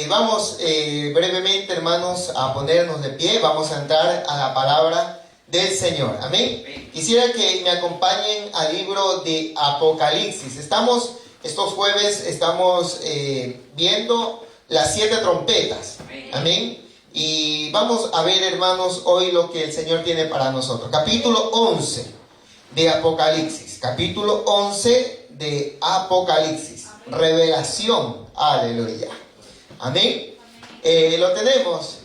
vamos brevemente, hermanos, a ponernos de pie. Vamos a entrar a la palabra del Señor. Amén. Quisiera que me acompañen al libro de Apocalipsis. Estos jueves estamos viendo las 7 trompetas. Amén. Y vamos a ver, hermanos, hoy lo que el Señor tiene para nosotros. Capítulo 11 de Apocalipsis. Capítulo 11 de Apocalipsis. Revelación. Aleluya. Amén. Lo tenemos.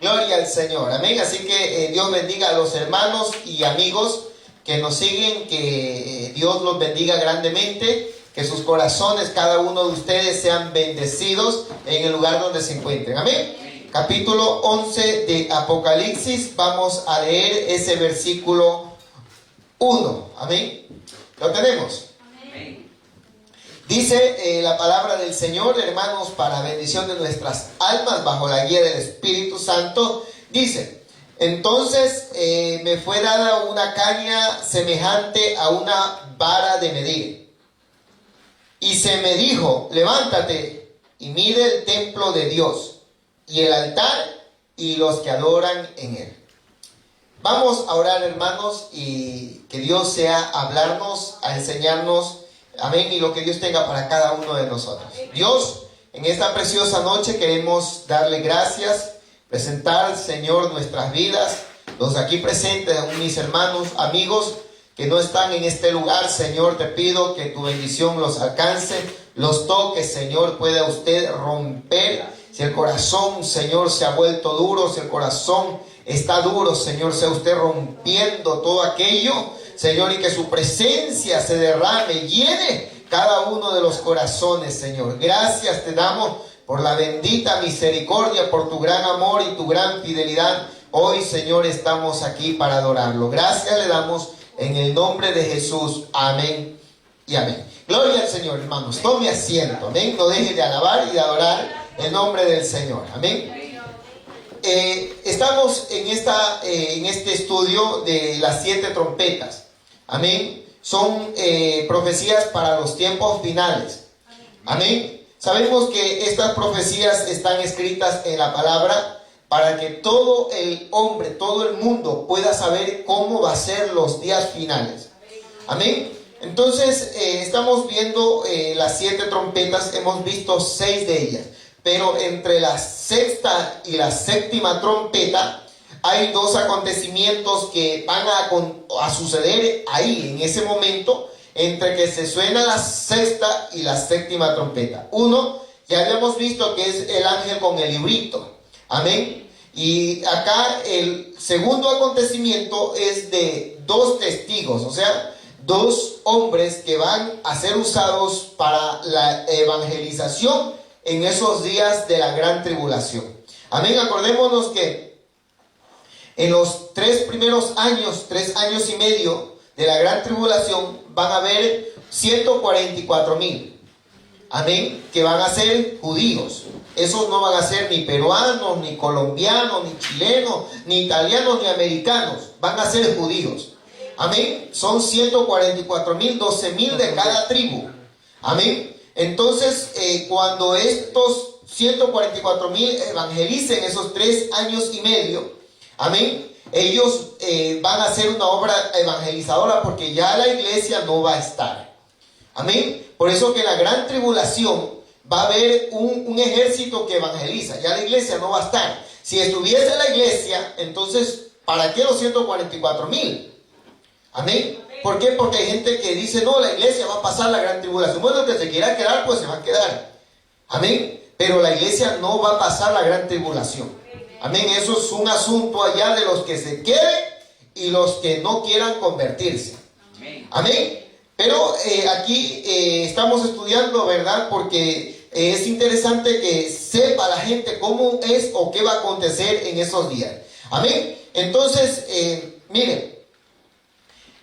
Gloria al Señor. Amén. Así que Dios bendiga a los hermanos y amigos que nos siguen. Que Dios los bendiga grandemente. Que sus corazones, cada uno de ustedes, sean bendecidos en el lugar donde se encuentren. Amén. Capítulo 11 de Apocalipsis. Vamos a leer ese versículo 1. Amén. Lo tenemos. Dice la palabra del Señor, hermanos, para bendición de nuestras almas, bajo la guía del Espíritu Santo. Dice: entonces me fue dada una caña semejante a una vara de medir. Y se me dijo: levántate y mide el templo de Dios, y el altar, y los que adoran en él. Vamos a orar, hermanos, y que Dios sea a hablarnos, a enseñarnos. Amén. Y lo que Dios tenga para cada uno de nosotros. Dios, en esta preciosa noche queremos darle gracias, presentar, Señor, nuestras vidas, los aquí presentes, mis hermanos, amigos que no están en este lugar. Señor, te pido que tu bendición los alcance, los toque, Señor. Pueda usted romper, si el corazón, Señor, se ha vuelto duro, si el corazón está duro, Señor, sea usted rompiendo todo aquello, Señor, y que su presencia se derrame, llene cada uno de los corazones, Señor. Gracias te damos por la bendita misericordia, por tu gran amor y tu gran fidelidad. Hoy, Señor, estamos aquí para adorarlo. Gracias le damos en el nombre de Jesús. Amén y amén. Gloria al Señor, hermanos. Tome asiento. Amén. No deje de alabar y de adorar el nombre del Señor. Amén. Estamos en este estudio de las 7 trompetas. Amén. Son profecías para los tiempos finales. Amén. Sabemos que estas profecías están escritas en la palabra para que todo el hombre, todo el mundo pueda saber cómo va a ser los días finales. Amén. Entonces estamos viendo las 7 trompetas. Hemos visto 6 de ellas. Pero entre la 6ª y la 7ª trompeta hay 2 acontecimientos que van a suceder ahí, en ese momento, entre que se suena la 6ª y la 7ª trompeta. Uno, ya habíamos visto que es el ángel con el librito. Amén. Y acá el segundo acontecimiento es de 2 testigos, o sea, 2 hombres que van a ser usados para la evangelización en esos días de la gran tribulación. Amén. Acordémonos que en los 3 primeros años, 3 años y medio de la gran tribulación, van a haber 144,000. Amén. Que van a ser judíos. Esos no van a ser ni peruanos, ni colombianos, ni chilenos, ni italianos, ni americanos. Van a ser judíos. Amén. Son 144,000, 12,000 de cada tribu. Amén. Entonces, cuando estos 144,000 evangelicen esos 3 años y medio, amén, ellos van a hacer una obra evangelizadora, porque ya la iglesia no va a estar. Amén. Por eso que en la gran tribulación va a haber un ejército que evangeliza. Ya la iglesia no va a estar. Si estuviese la iglesia, entonces, ¿para qué los 144,000? Amén. ¿Por qué? Porque hay gente que dice: no, la iglesia va a pasar la gran tribulación. Bueno, el que se quiera quedar, pues se va a quedar. Amén. Pero la iglesia no va a pasar la gran tribulación. Amén. Eso es un asunto allá de los que se queden y los que no quieran convertirse. Amén. Pero aquí estamos estudiando, ¿verdad? Porque es interesante que sepa la gente cómo es o qué va a acontecer en esos días. Amén. Entonces, miren.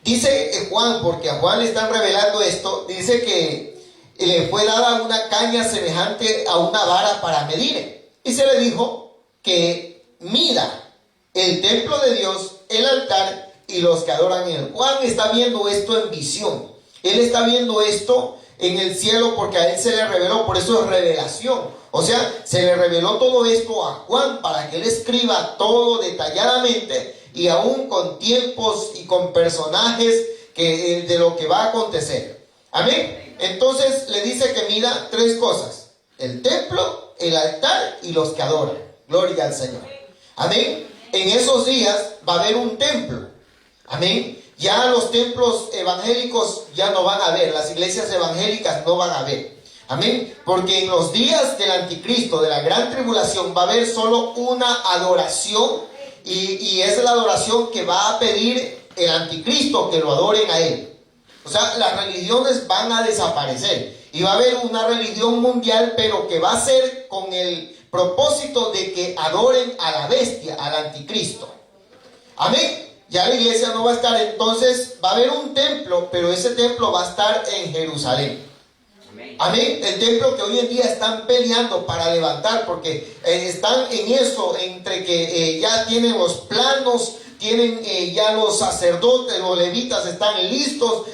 Dice Juan, porque a Juan le están revelando esto, dice que le fue dada una caña semejante a una vara para medir. Y se le dijo que mida el templo de Dios, el altar y los que adoran en él. Juan está viendo esto en visión. Él está viendo esto en el cielo porque a él se le reveló, por eso es revelación. O sea, se le reveló todo esto a Juan para que él escriba todo detalladamente y aún con tiempos y con personajes de lo que va a acontecer. Amén. Entonces le dice que mira 3 cosas: el templo, el altar y los que adoran. Gloria al Señor. Amén. En esos días va a haber un templo. Amén. Ya los templos evangélicos ya no van a haber, las iglesias evangélicas no van a haber. Amén. Porque en los días del anticristo, de la gran tribulación, va a haber solo una adoración. Y es la adoración que va a pedir el anticristo, que lo adoren a él. O sea, las religiones van a desaparecer. Y va a haber una religión mundial, pero que va a ser con el propósito de que adoren a la bestia, al anticristo. Amén. Ya la iglesia no va a estar, entonces va a haber un templo, pero ese templo va a estar en Jerusalén. Amén. El templo que hoy en día están peleando para levantar, porque están en eso, entre que ya tienen los planos, tienen ya los sacerdotes, los levitas están listos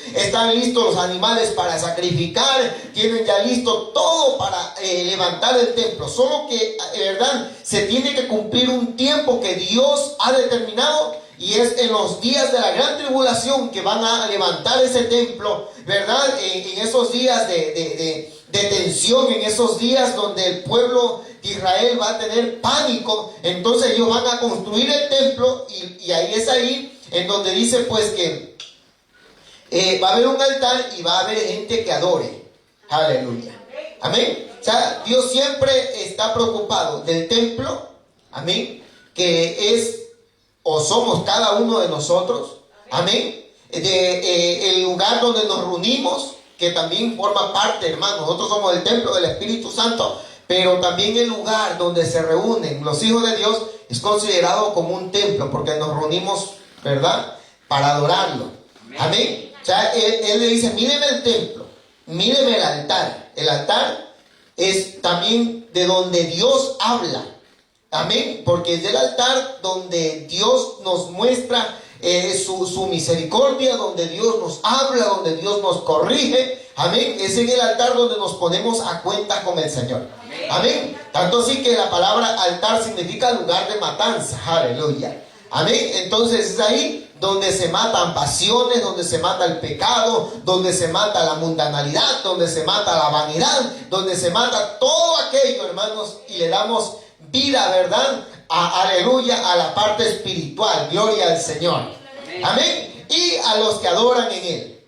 los animales para sacrificar, tienen ya listo todo para levantar el templo. Solo que, ¿verdad?, se tiene que cumplir un tiempo que Dios ha determinado. Y es en los días de la gran tribulación que van a levantar ese templo, ¿verdad? En esos días de tensión, en esos días donde el pueblo de Israel va a tener pánico. Entonces ellos van a construir el templo y ahí es ahí en donde dice pues que va a haber un altar y va a haber gente que adore. Aleluya. Amén. O sea, Dios siempre está preocupado del templo. Amén. Que es o somos cada uno de nosotros. Amén. El lugar donde nos reunimos, que también forma parte, hermano. Nosotros somos el templo del Espíritu Santo, pero también el lugar donde se reúnen los hijos de Dios es considerado como un templo, porque nos reunimos, ¿verdad?, para adorarlo. Amén. O sea, él le dice, míreme el templo, míreme el altar. El altar es también de donde Dios habla. Amén, porque es del altar donde Dios nos muestra su misericordia, donde Dios nos habla, donde Dios nos corrige. Amén, es en el altar donde nos ponemos a cuenta con el Señor. Amén, tanto así que la palabra altar significa lugar de matanza. Aleluya. Amén, entonces es ahí donde se matan pasiones, donde se mata el pecado, donde se mata la mundanalidad, donde se mata la vanidad, donde se mata todo aquello, hermanos, y le damos vida, ¿verdad? Aleluya, a la parte espiritual. Gloria al Señor. Amén. Y a los que adoran en Él.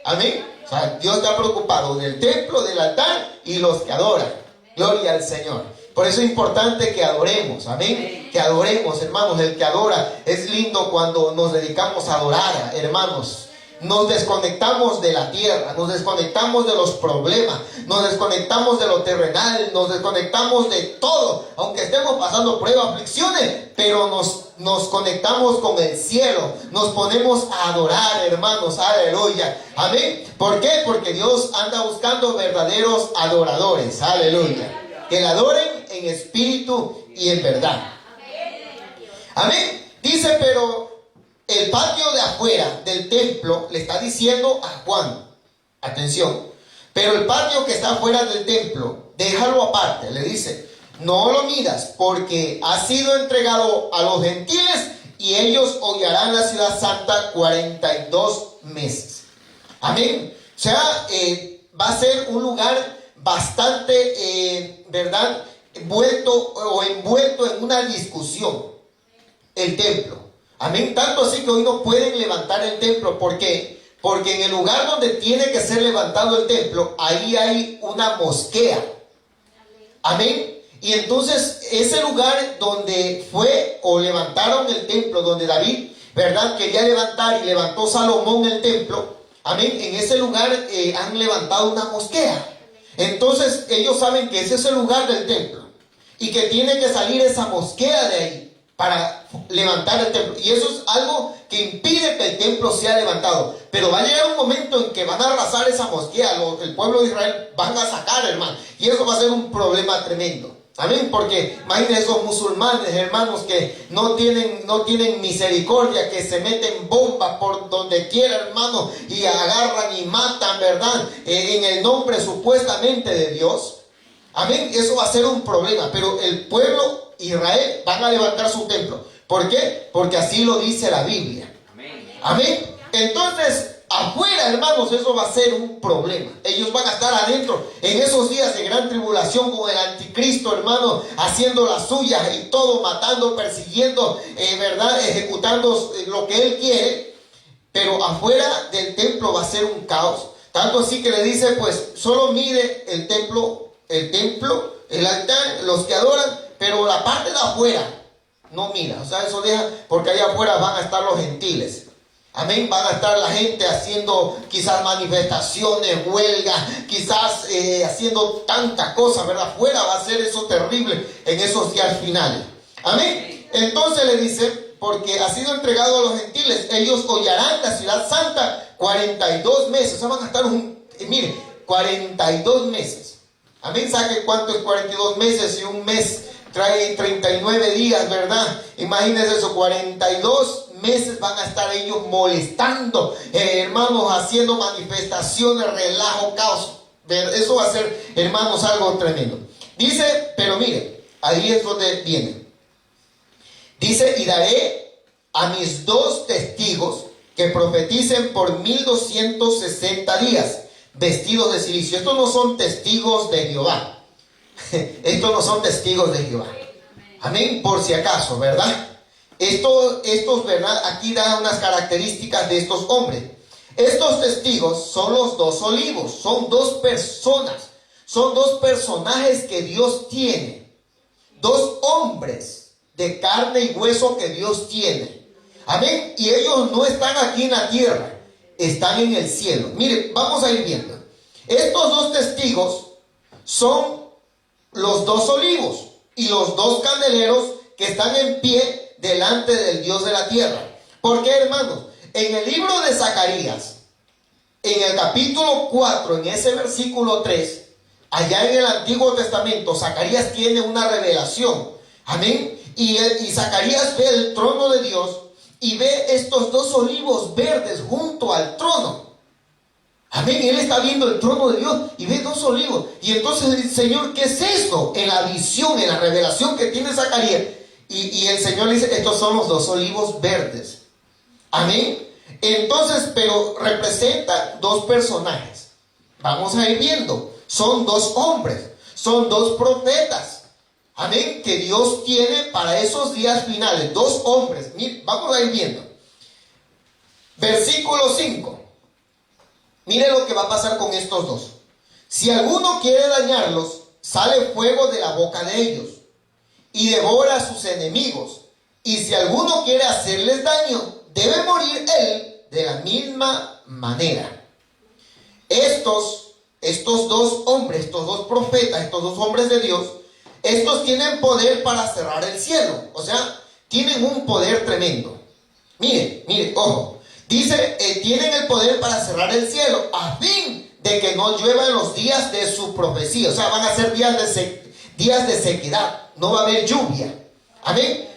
Amén. O sea, Dios está preocupado del templo, del altar y los que adoran. Gloria al Señor. Por eso es importante que adoremos. Amén. Que adoremos, hermanos. El que adora, es lindo cuando nos dedicamos a adorar, hermanos. Nos desconectamos de la tierra, nos desconectamos de los problemas, nos desconectamos de lo terrenal, nos desconectamos de todo, aunque estemos pasando pruebas, aflicciones, pero nos conectamos con el cielo, nos ponemos a adorar, hermanos. Aleluya. Amén. ¿Por qué? Porque Dios anda buscando verdaderos adoradores. Aleluya. Que le adoren en espíritu y en verdad. Amén. Dice, pero el patio de afuera del templo, le está diciendo a Juan, atención, pero el patio que está afuera del templo, déjalo aparte, le dice, no lo miras, porque ha sido entregado a los gentiles y ellos hollarán la ciudad santa 42 meses. Amén. O sea, va a ser un lugar bastante, ¿verdad?, envuelto en una discusión, el templo. Amén. Tanto así que hoy no pueden levantar el templo. ¿Por qué? Porque en el lugar donde tiene que ser levantado el templo, ahí hay una mosquea. Amén. Y entonces ese lugar donde fue o levantaron el templo, donde David, ¿verdad?, quería levantar y levantó Salomón el templo. Amén. En ese lugar han levantado una mosquea. Entonces ellos saben que ese es el lugar del templo y que tiene que salir esa mosquea de ahí para levantar el templo. Y eso es algo que impide que el templo sea levantado. Pero va a llegar un momento en que van a arrasar esa mosquea. El pueblo de Israel van a sacar, hermano. Y eso va a ser un problema tremendo. Amén, porque imagínense esos musulmanes, hermanos, que no tienen misericordia, que se meten bombas por donde quiera, hermanos, y agarran y matan, ¿verdad? En el nombre supuestamente de Dios. Amén, eso va a ser un problema, pero el pueblo Israel van a levantar su templo. ¿Por qué? Porque así lo dice la Biblia. Amén. Entonces, afuera, hermanos, eso va a ser un problema. Ellos van a estar adentro en esos días de gran tribulación con el anticristo, hermano, haciendo las suyas y todo, matando, persiguiendo, ¿verdad? Ejecutando lo que él quiere. Pero afuera del templo va a ser un caos. Tanto así que le dice, pues, solo mire el templo, el altar, los que adoran, pero la parte de afuera no mira. O sea, eso deja, porque allá afuera van a estar los gentiles. Amén, van a estar la gente haciendo quizás manifestaciones, huelgas, quizás haciendo tantas cosas, ¿verdad? Afuera va a ser eso terrible en esos días finales. Amén. Entonces le dice, porque ha sido entregado a los gentiles, ellos hollarán la ciudad santa 42 meses. O sea, van a estar, mire, 42 meses. Amén, ¿sabe cuánto es 42 meses? Y un mes trae 39 días, ¿verdad? Imagínense eso, 42 meses van a estar ellos molestando, hermanos, haciendo manifestaciones, relajo, caos. Eso va a ser, hermanos, algo tremendo. Dice, pero mire, ahí es donde viene. Dice, y daré a mis 2 testigos que profeticen por 1260 días, vestidos de silicio. Estos no son testigos de Jehová. Estos no son testigos de Jehová. Amén, por si acaso, ¿verdad? Estos, ¿verdad? Aquí da unas características de estos hombres. Estos testigos son los 2 olivos, son 2 personas, son 2 personajes que Dios tiene, 2 hombres de carne y hueso que Dios tiene. Amén, y ellos no están aquí en la tierra, están en el cielo. Mire, vamos a ir viendo. Estos 2 testigos son los 2 olivos y los 2 candeleros que están en pie delante del Dios de la tierra. ¿Por qué, hermanos? En el libro de Zacarías, en el capítulo 4, en ese versículo 3, allá en el Antiguo Testamento, Zacarías tiene una revelación. Amén. Y Zacarías ve el trono de Dios y ve estos 2 olivos verdes junto al trono. Amén, él está viendo el trono de Dios y ve 2 olivos. Y entonces dice, Señor, ¿qué es esto? En la visión, en la revelación que tiene Zacarías. Y el Señor le dice, estos son los 2 olivos verdes. Amén. Entonces, pero representa 2 personajes. Vamos a ir viendo. Son 2 hombres, son 2 profetas. Amén, que Dios tiene para esos días finales. 2 hombres. Miren, vamos a ir viendo. Versículo 5. Mire lo que va a pasar con estos 2. Si alguno quiere dañarlos, sale fuego de la boca de ellos y devora a sus enemigos. Y si alguno quiere hacerles daño, debe morir él de la misma manera. Estos 2 hombres, estos 2 profetas, estos 2 hombres de Dios, estos tienen poder para cerrar el cielo. O sea, tienen un poder tremendo. Mire, ojo. Dice, tienen el poder para cerrar el cielo a fin de que no llueva en los días de su profecía. O sea, van a ser días de sequedad. No va a haber lluvia. Amén.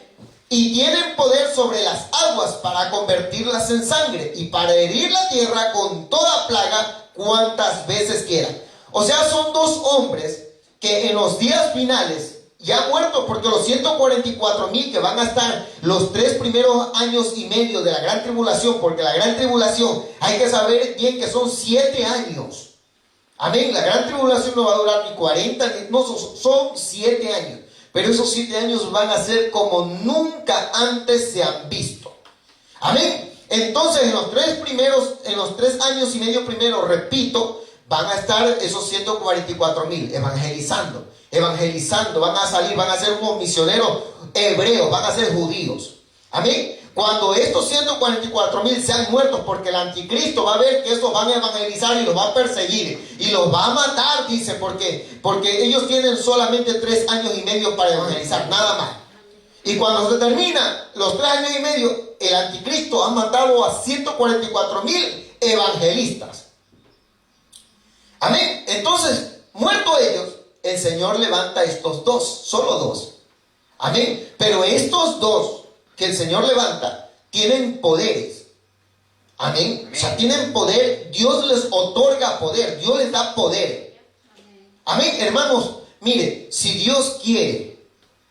Y tienen poder sobre las aguas para convertirlas en sangre y para herir la tierra con toda plaga cuantas veces quieran. O sea, son 2 hombres que en los días finales ya muertos, porque los 144,000 que van a estar los 3 primeros años y medio de la gran tribulación, porque la gran tribulación hay que saber bien que son 7 años. Amén, la gran tribulación no va a durar ni 40, no, son 7 años. Pero esos 7 años van a ser como nunca antes se han visto. Amén. Entonces en los 3 años y medio primeros, repito, van a estar esos 144,000 evangelizando, van a salir, van a ser unos misioneros hebreos, van a ser judíos. Amén. Cuando estos 144,000 sean muertos, porque el anticristo va a ver que estos van a evangelizar y los va a perseguir y los va a matar, dice, porque ellos tienen solamente 3 años y medio para evangelizar, nada más. Y cuando se termina los 3 años y medio, el anticristo ha matado a 144,000 evangelistas. Amén. Entonces, muertos ellos, el Señor levanta estos dos, solo dos. Amén. Pero estos dos que el Señor levanta tienen poderes. Amén. O sea, tienen poder. Dios les otorga poder. Dios les da poder. Amén. Hermanos, mire, si Dios quiere,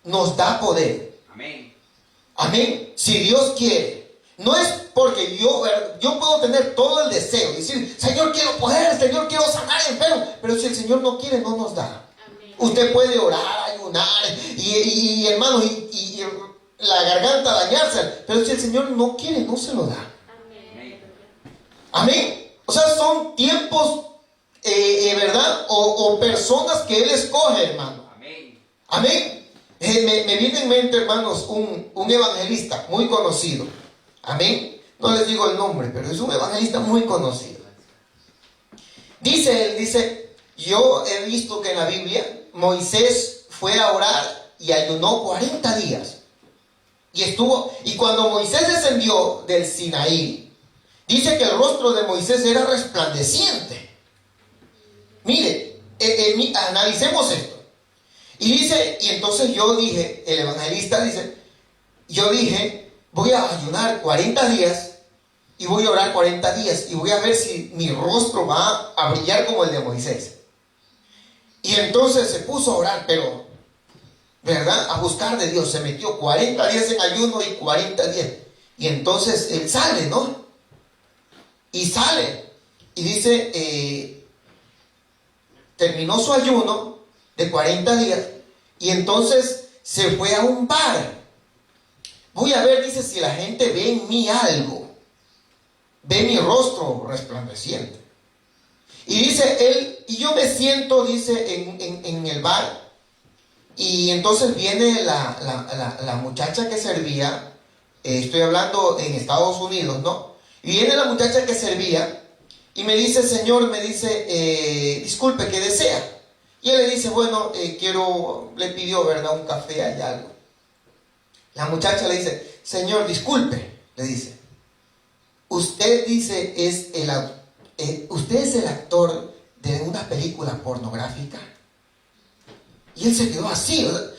nos da poder. Amén. Amén. Si Dios quiere. No es porque yo puedo tener todo el deseo. Decir, Señor, quiero poder. Señor, quiero sanar enfermo. Pero si el Señor no quiere, no nos da. Amén. Usted puede orar, ayunar y hermanos, y la garganta dañarse. Pero si el Señor no quiere, no se lo da. Amén. Amén. O sea, son tiempos, ¿verdad? O personas que Él escoge, hermano. Amén. Amén. Me viene en mente, hermanos, un evangelista muy conocido. Amén. No les digo el nombre, pero es un evangelista muy conocido. Dice, yo he visto que en la Biblia Moisés fue a orar y ayunó 40 días. Y cuando Moisés descendió del Sinaí, dice que el rostro de Moisés era resplandeciente. Mire, analicemos esto. Y dice, y entonces yo dije, el evangelista dice, yo dije, voy a ayunar 40 días y voy a orar 40 días y voy a ver si mi rostro va a brillar como el de Moisés. Y entonces se puso a orar, pero, ¿verdad? A buscar de Dios. Se metió 40 días en ayuno y 40 días. Y entonces él sale, ¿no? Y sale. Y dice, terminó su ayuno de 40 días. Y entonces se fue a un bar. Voy a ver, dice, si la gente ve en mí algo. Ve mi rostro resplandeciente. Y dice él, y yo me siento, dice, en el bar. Y entonces viene la muchacha que servía. Estoy hablando en Estados Unidos, ¿no? Y viene la muchacha que servía y me dice, Señor, me dice, disculpe, ¿qué desea? Y él le dice, bueno, le pidió, ¿verdad? Un café, hay algo. La muchacha le dice, Señor, disculpe, le dice. Usted dice, usted es el actor de una película pornográfica. Y él se quedó así, ¿verdad?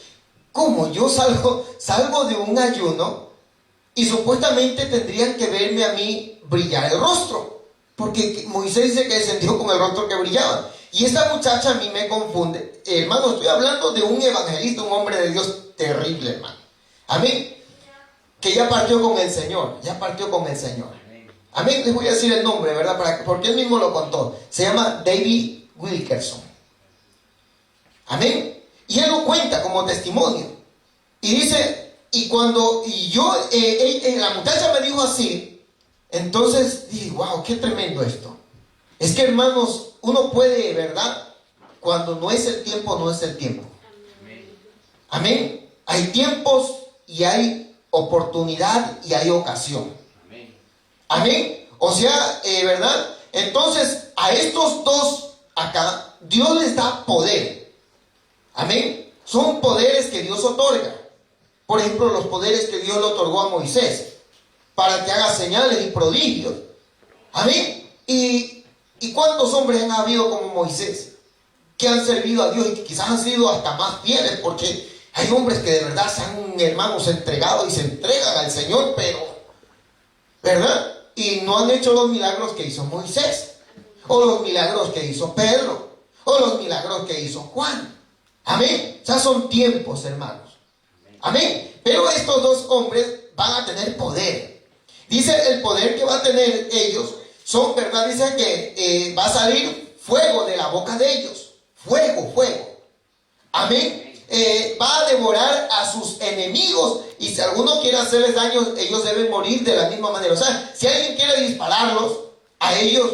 ¿Cómo? Yo salgo de un ayuno y supuestamente tendrían que verme a mí brillar el rostro. Porque Moisés dice que descendió con el rostro que brillaba. Y esta muchacha a mí me confunde. Hermano, estoy hablando de un evangelista, un hombre de Dios terrible, hermano. Amén. Que ya partió con el Señor. Amén. Les voy a decir el nombre, ¿verdad? Porque él mismo lo contó. Se llama David Wilkerson. Amén. Y él lo cuenta como testimonio. Y dice, la muchacha me dijo así. Entonces dije, wow, qué tremendo esto. Es que, hermanos, uno puede, ¿verdad? Cuando no es el tiempo, no es el tiempo. Amén. Hay tiempos y hay oportunidad y hay ocasión. Amén. O sea, ¿verdad? Entonces, a estos dos acá, Dios les da poder. Amén. Son poderes que Dios otorga. Por ejemplo, los poderes que Dios le otorgó a Moisés para que haga señales y prodigios. Amén. ¿Y cuántos hombres han habido como Moisés que han servido a Dios y que quizás han sido hasta más fieles? Porque hay hombres que de verdad se han, hermanos, entregado y se entregan al Señor, pero, ¿verdad? Y no han hecho los milagros que hizo Moisés, o los milagros que hizo Pedro, o los milagros que hizo Juan. Amén. O sea, son tiempos, hermanos. Amén. Pero estos dos hombres van a tener poder. Dice el poder que va a tener ellos son, ¿verdad? Dice que va a salir fuego de la boca de ellos. Fuego. Amén. Va a devorar a sus enemigos. Y si alguno quiere hacerles daño, ellos deben morir de la misma manera. O sea, si alguien quiere dispararlos, a ellos,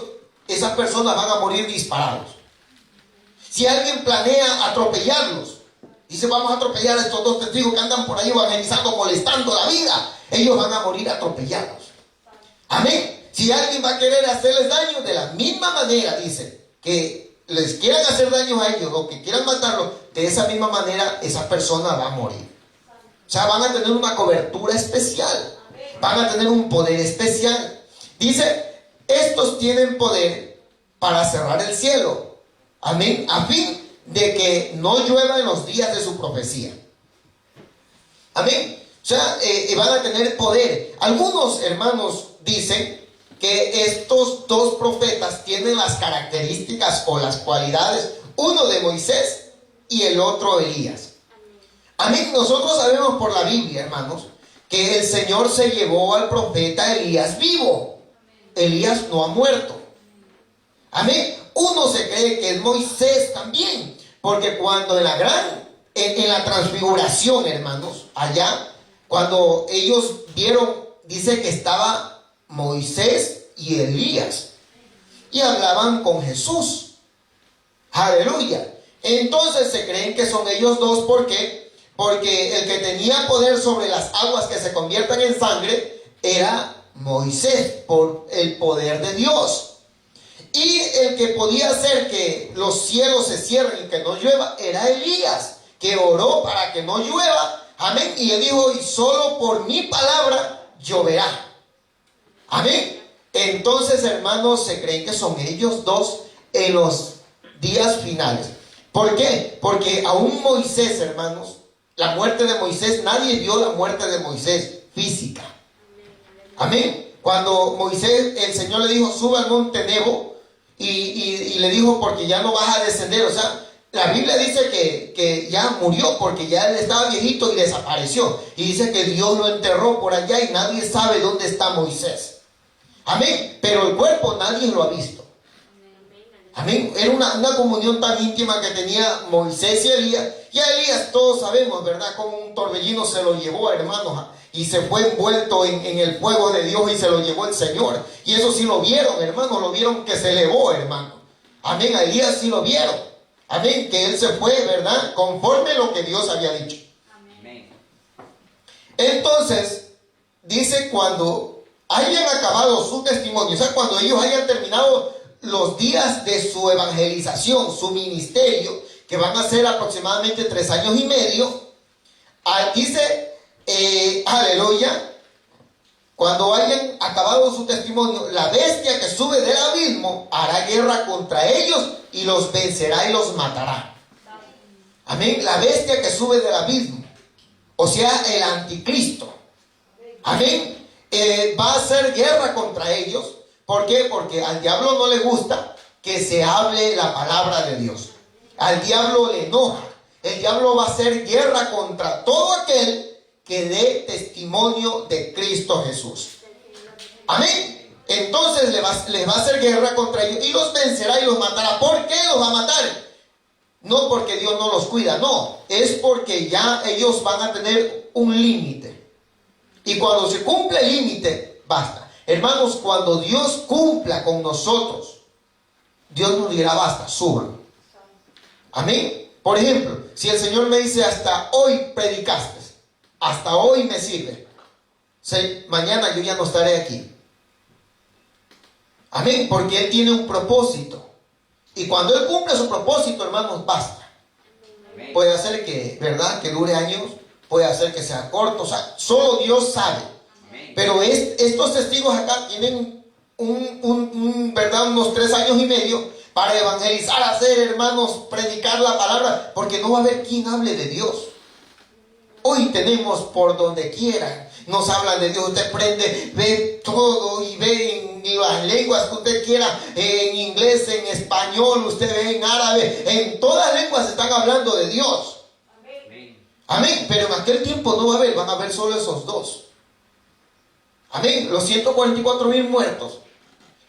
esas personas van a morir disparados. Si alguien planea atropellarlos, dice, vamos a atropellar a estos dos testigos que andan por ahí evangelizando, molestando la vida, ellos van a morir atropellados. Amén. Si alguien va a querer hacerles daño, de la misma manera, dice, que les quieran hacer daño a ellos o que quieran matarlos, de esa misma manera esa persona va a morir. O sea, van a tener una cobertura especial, van a tener un poder especial. Dice, estos tienen poder para cerrar el cielo. Amén. A fin de que no llueva en los días de su profecía. Amén. O sea, van a tener poder. Algunos hermanos dicen que estos dos profetas tienen las características o las cualidades, uno de Moisés y el otro Elías. Amén. Nosotros sabemos por la Biblia, hermanos, que el Señor se llevó al profeta Elías vivo. Elías no ha muerto. Amén. Uno se cree que es Moisés también, porque cuando en la transfiguración, hermanos, allá, cuando ellos vieron, dice que estaba Moisés y Elías y hablaban con Jesús. Aleluya. Entonces se creen que son ellos dos. ¿Por qué? Porque el que tenía poder sobre las aguas que se conviertan en sangre era Moisés, por el poder de Dios. Y el que podía hacer que los cielos se cierren y que no llueva era Elías, que oró para que no llueva. Amén. Y él dijo, y solo por mi palabra lloverá. Amén. Entonces, hermanos, se creen que son ellos dos en los días finales. ¿Por qué? Porque aún Moisés, hermanos, la muerte de Moisés, nadie vio la muerte de Moisés física. Amén. Cuando Moisés, el Señor le dijo, sube al monte Nebo, y le dijo, porque ya no vas a descender. O sea, la Biblia dice que ya murió, porque ya él estaba viejito y desapareció. Y dice que Dios lo enterró por allá y nadie sabe dónde está Moisés. Amén. Pero el cuerpo nadie lo ha visto. Amén. Era una comunión tan íntima que tenía Moisés y Elías. Y a Elías todos sabemos, ¿verdad? Como un torbellino se lo llevó, hermanos, y se fue envuelto en el fuego de Dios y se lo llevó el Señor. Y eso sí lo vieron, hermanos, lo vieron que se elevó, hermano. Amén. A Elías sí lo vieron. Amén. Que él se fue, ¿verdad? Conforme lo que Dios había dicho. Amén. Entonces, dice, cuando hayan acabado su testimonio, o sea, cuando ellos hayan terminado los días de su evangelización, su ministerio, que van a ser aproximadamente 3 años y medio, dice, aleluya, cuando hayan acabado su testimonio, la bestia que sube del abismo hará guerra contra ellos y los vencerá y los matará. Amén. La bestia que sube del abismo, o sea, el anticristo. Amén. Va a hacer guerra contra ellos. ¿Por qué? Porque al diablo no le gusta que se hable la palabra de Dios. Al diablo le enoja. El diablo va a hacer guerra contra todo aquel que dé testimonio de Cristo Jesús. Amén. Entonces les va a hacer guerra contra ellos y los vencerá y los matará. ¿Por qué los va a matar? No porque Dios no los cuida, no. Es porque ya ellos van a tener un límite. Y cuando se cumple el límite, basta. Hermanos, cuando Dios cumpla con nosotros, Dios nos dirá, basta, suban. Amén. Por ejemplo, si el Señor me dice, hasta hoy predicaste, hasta hoy me sirve, mañana yo ya no estaré aquí. Amén. Porque Él tiene un propósito. Y cuando Él cumple su propósito, hermanos, basta. Puede hacer que, ¿verdad?, que dure años, puede hacer que sea corto, o sea, solo Dios sabe. Pero estos testigos acá tienen ¿verdad?, unos 3 años y medio para evangelizar, hacer, hermanos, predicar la palabra, porque no va a haber quien hable de Dios. Hoy tenemos por donde quiera, nos hablan de Dios. Usted prende, ve todo y ve en las lenguas que usted quiera, en inglés, en español, usted ve en árabe, en todas las lenguas están hablando de Dios. Amén. Amén. Pero en aquel tiempo no va a haber, van a haber solo esos dos. Amén. Los 144,000 muertos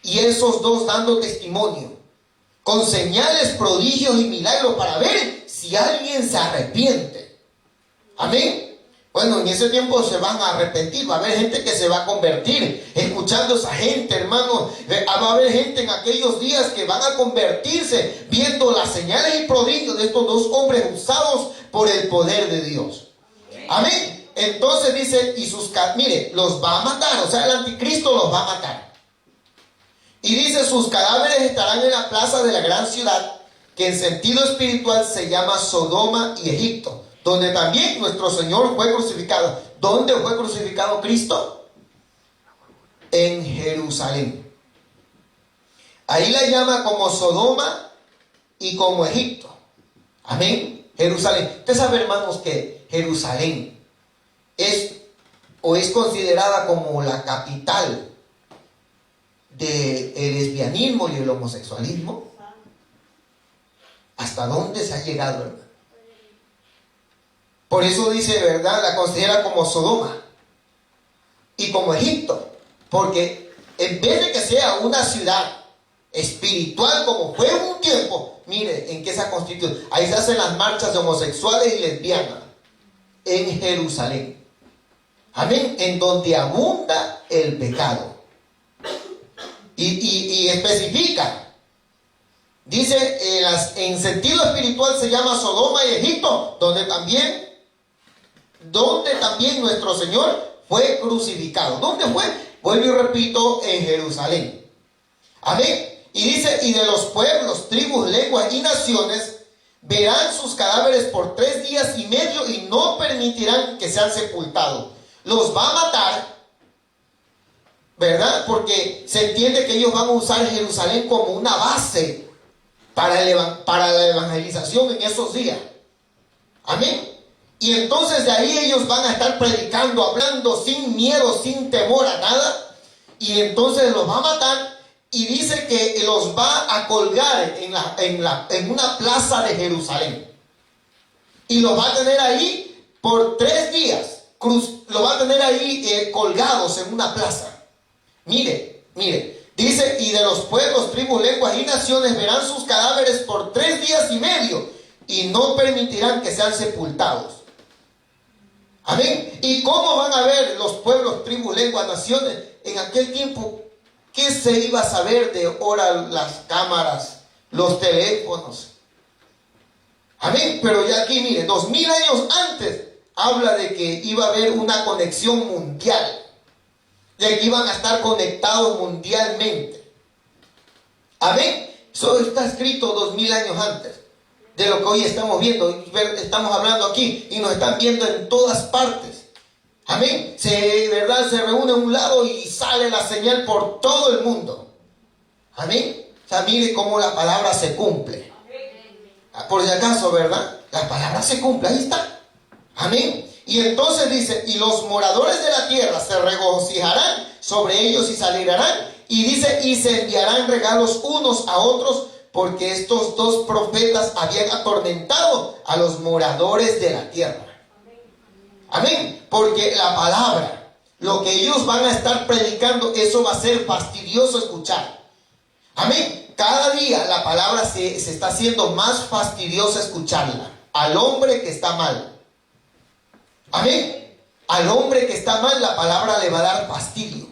y esos dos dando testimonio con señales, prodigios y milagros para ver si alguien se arrepiente. Amén. Bueno, en ese tiempo se van a arrepentir, va a haber gente que se va a convertir. Escuchando a esa gente, hermanos, va a haber gente en aquellos días que van a convertirse viendo las señales y prodigios de estos dos hombres usados por el poder de Dios. Amén. Entonces dice, mire, los va a matar, o sea, el anticristo los va a matar. Y dice, sus cadáveres estarán en la plaza de la gran ciudad, que en sentido espiritual se llama Sodoma y Egipto, donde también nuestro Señor fue crucificado. ¿Dónde fue crucificado Cristo? En Jerusalén. Ahí la llama como Sodoma y como Egipto. Amén. Jerusalén. Usted sabe, hermanos, que Jerusalén es considerada como la capital del lesbianismo y el homosexualismo. ¿Hasta dónde se ha llegado, hermano? Por eso dice, ¿verdad? La considera como Sodoma y como Egipto. Porque en vez de que sea una ciudad espiritual como fue en un tiempo, mire en qué se ha constituido. Ahí se hacen las marchas de homosexuales y lesbianas. En Jerusalén. Amén. En donde abunda el pecado. Y especifica. Dice, en sentido espiritual se llama Sodoma y Egipto, donde también nuestro Señor fue crucificado. ¿Dónde fue? Vuelvo y repito, en Jerusalén. Amén. Y dice, y de los pueblos, tribus, lenguas y naciones verán sus cadáveres por 3 días y medio y no permitirán que sean sepultados. Los va a matar, ¿verdad? Porque se entiende que ellos van a usar Jerusalén como una base para la evangelización en esos días. Amén. Y entonces de ahí ellos van a estar predicando, hablando sin miedo, sin temor a nada. Y entonces los va a matar. Y dice que los va a colgar en una plaza de Jerusalén. Y los va a tener ahí por 3 días. Los va a tener ahí colgados en una plaza. Mire. Dice, y de los pueblos, tribus, lenguas y naciones verán sus cadáveres por 3 días y medio. Y no permitirán que sean sepultados. Amén. ¿Y cómo van a ver los pueblos, tribus, lenguas, naciones? En aquel tiempo, ¿qué se iba a saber de ahora las cámaras, los teléfonos? Amén. Pero ya aquí, mire, 2000 años antes habla de que iba a haber una conexión mundial. De que iban a estar conectados mundialmente. Amén. Eso está escrito 2000 años antes de lo que hoy estamos viendo. Estamos hablando aquí y nos están viendo en todas partes. Amén. ¿Verdad? Se reúne a un lado y sale la señal por todo el mundo. Amén. O sea, mire cómo la palabra se cumple. Por si acaso, ¿verdad? La palabra se cumple. Ahí está. Amén. Y entonces dice, y los moradores de la tierra se regocijarán sobre ellos y se alegrarán. Y dice, y se enviarán regalos unos a otros, porque estos 2 profetas habían atormentado a los moradores de la tierra. Amén. Porque la palabra, lo que ellos van a estar predicando, eso va a ser fastidioso escuchar. Amén. Cada día la palabra se está haciendo más fastidiosa escucharla. Al hombre que está mal. Amén. Al hombre que está mal, la palabra le va a dar fastidio.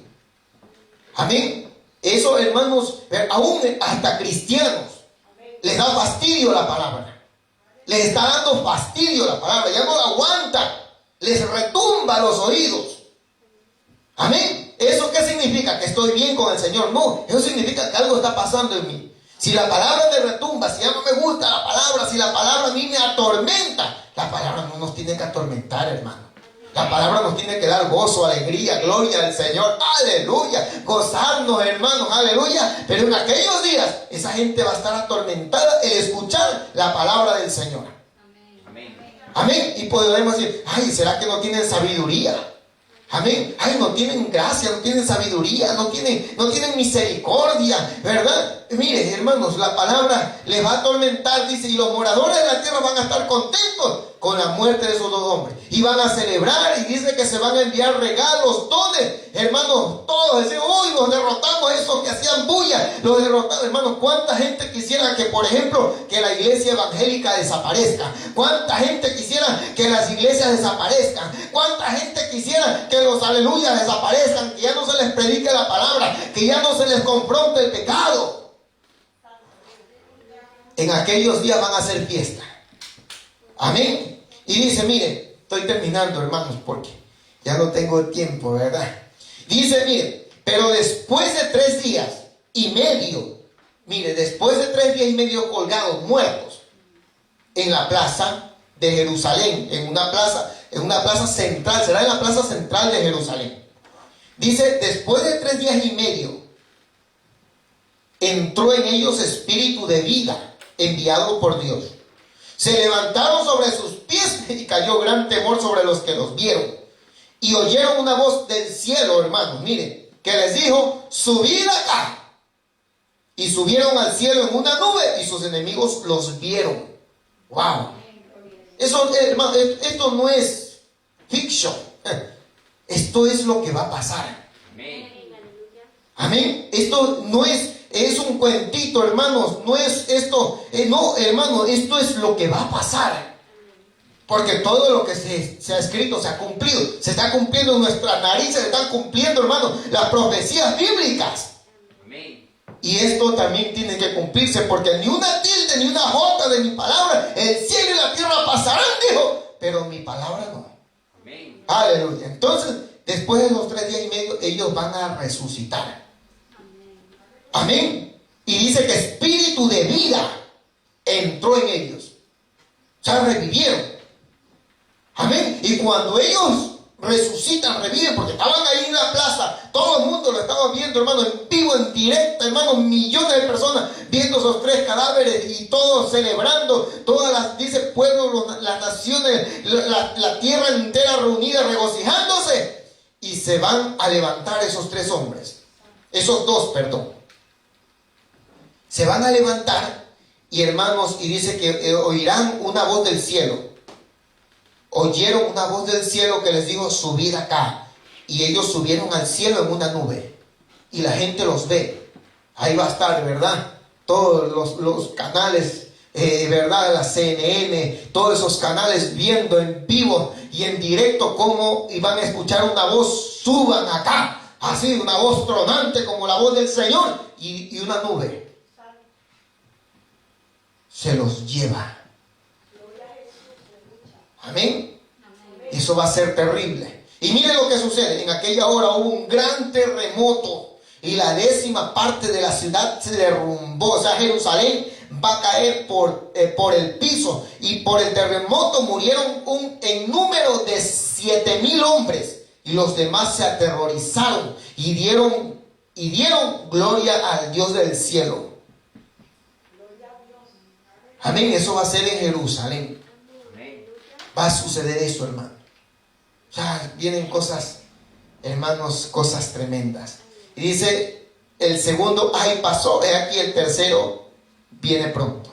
Amén. Eso, hermanos, aún hasta cristianos, les da fastidio la palabra. Les está dando fastidio la palabra. Ya no la aguantan. Les retumba los oídos. Amén. ¿Eso qué significa? Que estoy bien con el Señor. No, eso significa que algo está pasando en mí. Si la palabra me retumba, si ya no me gusta la palabra, si la palabra a mí me atormenta, la palabra no nos tiene que atormentar, hermano. La palabra nos tiene que dar gozo, alegría, gloria al Señor. Aleluya. Gozarnos, hermanos. Aleluya. Pero en aquellos días, esa gente va a estar atormentada el escuchar la palabra del Señor. Amén. Amén. Y podemos decir, ay, ¿será que no tienen sabiduría? Amén. Ay, no tienen gracia, no tienen sabiduría, no tienen misericordia, ¿verdad? Mire, hermanos, la palabra les va a atormentar, dice, y los moradores de la tierra van a estar contentos con la muerte de esos 2 hombres. Y van a celebrar, y dice que se van a enviar regalos. ¿Dónde? Hermanos, todos decían, hoy los derrotamos a esos que hacían bulla. Los derrotamos, hermanos. ¿Cuánta gente quisiera que, por ejemplo, que la iglesia evangélica desaparezca? ¿Cuánta gente quisiera que las iglesias desaparezcan? ¿Cuánta gente quisiera que los aleluyas desaparezcan? Que ya no se les predique la palabra, que ya no se les confronte el pecado. En aquellos días van a hacer fiesta. Amén. Y dice, mire, estoy terminando, hermanos, porque ya no tengo tiempo, ¿verdad? Dice, mire, pero después de 3 días y medio, mire, después de 3 días y medio colgados, muertos, en la plaza de Jerusalén, en una plaza central, será en la plaza central de Jerusalén. Dice, después de 3 días y medio, entró en ellos espíritu de vida, enviado por Dios. Se levantaron sobre sus pies y cayó gran temor sobre los que los vieron. Y oyeron una voz del cielo, hermanos, miren, que les dijo: subid acá. Y subieron al cielo en una nube y sus enemigos los vieron. ¡Wow! Eso, hermano, esto no es fiction. Esto es lo que va a pasar. Amén. Esto no es un cuentito, hermanos. No es esto. No, hermano, esto es lo que va a pasar. Porque todo lo que se ha escrito se ha cumplido. Se está cumpliendo en nuestras narices. Se están cumpliendo, hermanos, las profecías bíblicas. Amén. Y esto también tiene que cumplirse, porque ni una tilde ni una jota de mi palabra, el cielo y la tierra pasarán, dijo, pero mi palabra no. Amén. Aleluya. Entonces, después de los 3 días y medio, ellos van a resucitar. Amén. Y dice que espíritu de vida entró en ellos. O sea, revivieron. Amén. Y cuando ellos resucitan, reviven, porque estaban ahí en la plaza, todo el mundo lo estaba viendo, hermano, en vivo, en directo, hermano, millones de personas viendo esos 3 cadáveres y todos celebrando, todas las, dice, pueblos, las naciones, la tierra entera reunida, regocijándose, y se van a levantar esos 3 hombres, esos 2, perdón, se van a levantar, y hermanos, y dice que oirán una voz del cielo. Oyeron una voz del cielo que les dijo: subid acá. Y ellos subieron al cielo en una nube. Y la gente los ve. Ahí va a estar, ¿verdad? Todos los canales, ¿verdad? La CNN, todos esos canales viendo en vivo y en directo cómo iban a escuchar una voz: suban acá. Así, una voz tronante como la voz del Señor. Y una nube se los lleva. Amén. Eso va a ser terrible. Y miren lo que sucede. En aquella hora hubo un gran terremoto y la 10ª parte de la ciudad se derrumbó. O sea, Jerusalén va a caer por el piso. Y por el terremoto murieron en número de 7,000 hombres. Y los demás se aterrorizaron y dieron gloria al Dios del cielo. Amén. Eso va a ser en Jerusalén. Va a suceder eso, hermano. Ya vienen cosas, hermanos, cosas tremendas. Y dice el segundo: ay, pasó. He aquí el tercero viene pronto.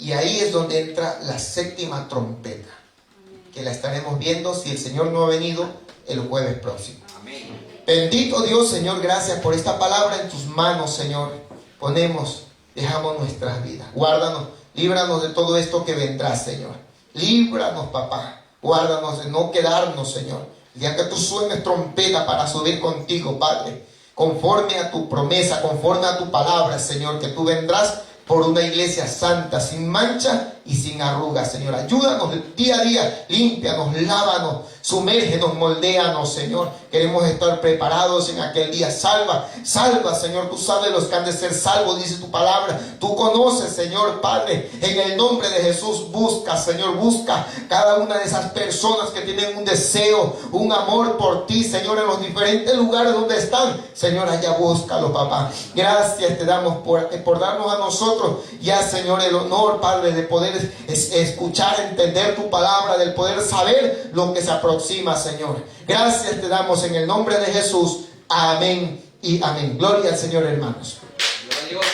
Y ahí es donde entra la 7ª trompeta, que la estaremos viendo, si el Señor no ha venido, el jueves próximo. Amén. Bendito Dios, Señor, gracias por esta palabra. En tus manos, Señor, dejamos nuestras vidas. Guárdanos, líbranos de todo esto que vendrá, Señor. Líbranos, papá. Guárdanos de no quedarnos, Señor. El día que tú suenes trompeta para subir contigo, Padre, conforme a tu promesa, conforme a tu palabra, Señor, que tú vendrás por una iglesia santa, sin mancha y sin arrugas, Señor. Ayúdanos día a día, límpianos, lávanos, sumérgenos, moldéanos, Señor. Queremos estar preparados en aquel día. Salva, Señor. Tú sabes los que han de ser salvos, dice tu palabra. Tú conoces, Señor, Padre. En el nombre de Jesús, busca, Señor, busca cada una de esas personas que tienen un deseo, un amor por ti, Señor, en los diferentes lugares donde están. Señor, allá búscalo, papá. Gracias te damos por darnos a nosotros ya, Señor, el honor, Padre, de poder escuchar, entender tu palabra, del poder saber lo que se aproxima, Señor. Gracias te damos en el nombre de Jesús. Amén y amén. Gloria al Señor, hermanos. Gloria a Dios.